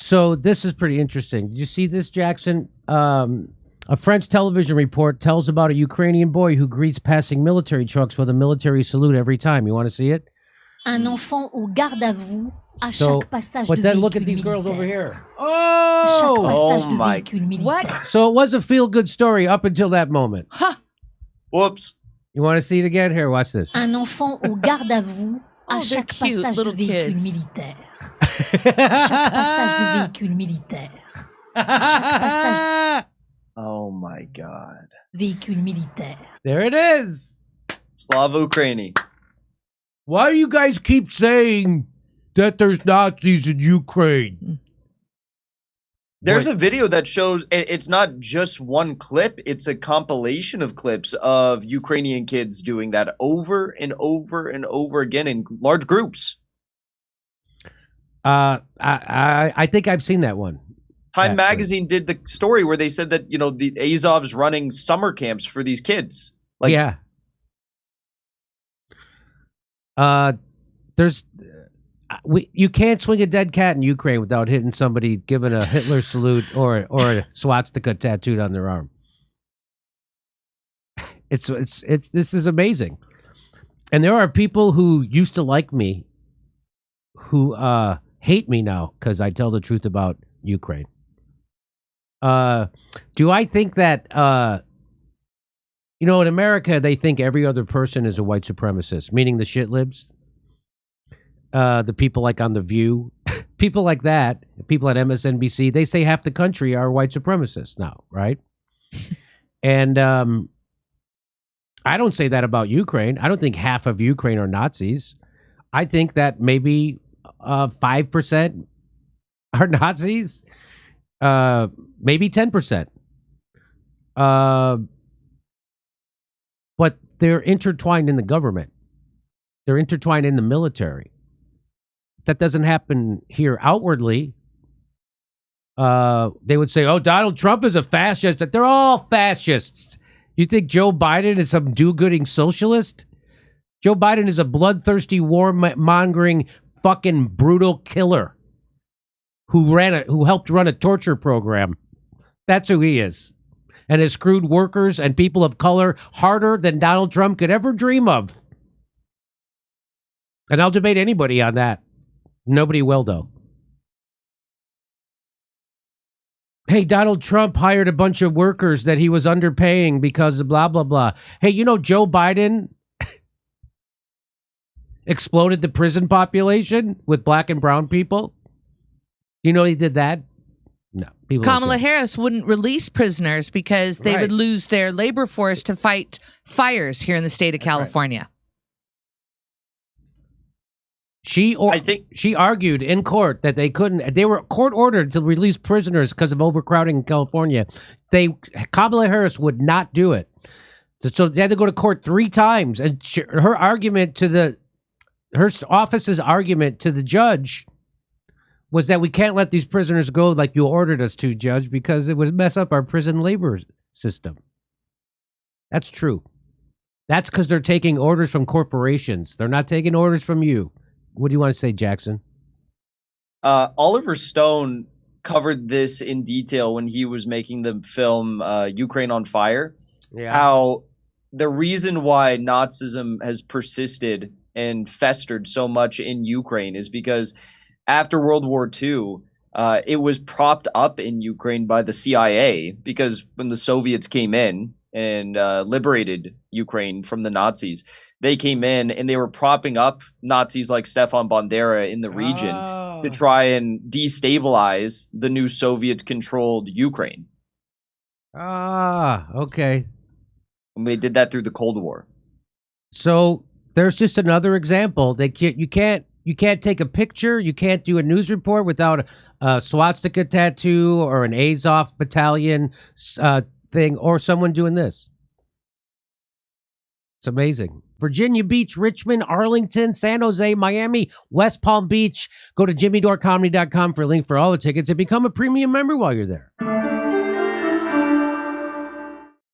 So this is pretty interesting. Did you see this, Jackson? A French television report tells about a Ukrainian boy who greets passing military trucks with a military salute every time. You want to see it? Un enfant au garde à vous à So, chaque passage but de then look at véhicule these girls over militaire. here. Chaque Oh! passage de my- véhicule militaire. What? So it was a feel-good story up until that moment. Huh. Whoops. You want to see it again? Here, watch this. Un enfant au garde à vous à Oh, they're chaque cute passage de little véhicule kids. militaire. Chaque passage de véhicule militaire. Chaque passage Oh my God. véhicule militaire. There it is. Slava Ukraini. Why do you guys keep saying that there's Nazis in Ukraine? There's Wait. a video that shows it's not just one clip, it's a compilation of clips of Ukrainian kids doing that over and over and over again in large groups. I think I've seen that one. Time Actually. Magazine did the story where they said that, the Azov's running summer camps for these kids. Like, Yeah. There's you can't swing a dead cat in Ukraine without hitting somebody giving a Hitler salute or a swastika tattooed on their arm. It's this is amazing. And there are people who used to like me who hate me now because I tell the truth about Ukraine. Do I think that in America they think every other person is a white supremacist, meaning the shit libs? The people like on The View, people like that, people at MSNBC, they say half the country are white supremacists now, right? And I don't say that about Ukraine. I don't think half of Ukraine are Nazis. I think that maybe 5% are Nazis, maybe 10%. But they're intertwined in the government. They're intertwined in the military. That doesn't happen here outwardly. They would say, oh, Donald Trump is a fascist. That they're all fascists. You think Joe Biden is some do-gooding socialist? Joe Biden is a bloodthirsty, war-mongering, fucking brutal killer who helped run a torture program. That's who he is. And has screwed workers and people of color harder than Donald Trump could ever dream of. And I'll debate anybody on that. Nobody will, though. Hey, Donald Trump hired a bunch of workers that he was underpaying because of blah, blah, blah. Hey, Joe Biden exploded the prison population with black and brown people? He did that? No. People Kamala don't care. Harris wouldn't release prisoners because they Right. would lose their labor force to fight fires here in the state of California. She argued in court that they couldn't. They were court ordered to release prisoners because of overcrowding in California. Kamala Harris would not do it, so they had to go to court 3 times. And her office's argument to the judge was that we can't let these prisoners go like you ordered us to, Judge, because it would mess up our prison labor system. That's true. That's because they're taking orders from corporations. They're not taking orders from you. What do you want to say, Jackson? Oliver Stone covered this in detail when he was making the film Ukraine on Fire. Yeah. How the reason why Nazism has persisted and festered so much in Ukraine is because after World War II, it was propped up in Ukraine by the CIA, because when the Soviets came in and liberated Ukraine from the Nazis, they came in and they were propping up Nazis like Stefan Bandera in the region to try and destabilize the new Soviet-controlled Ukraine. Okay. And they did that through the Cold War. So there's just another example. You can't take a picture. You can't do a news report without a swastika tattoo or an Azov battalion thing or someone doing this. It's amazing. Virginia Beach, Richmond, Arlington, San Jose, Miami, West Palm Beach. Go to jimmydorecomedy.com for a link for all the tickets and become a premium member while you're there.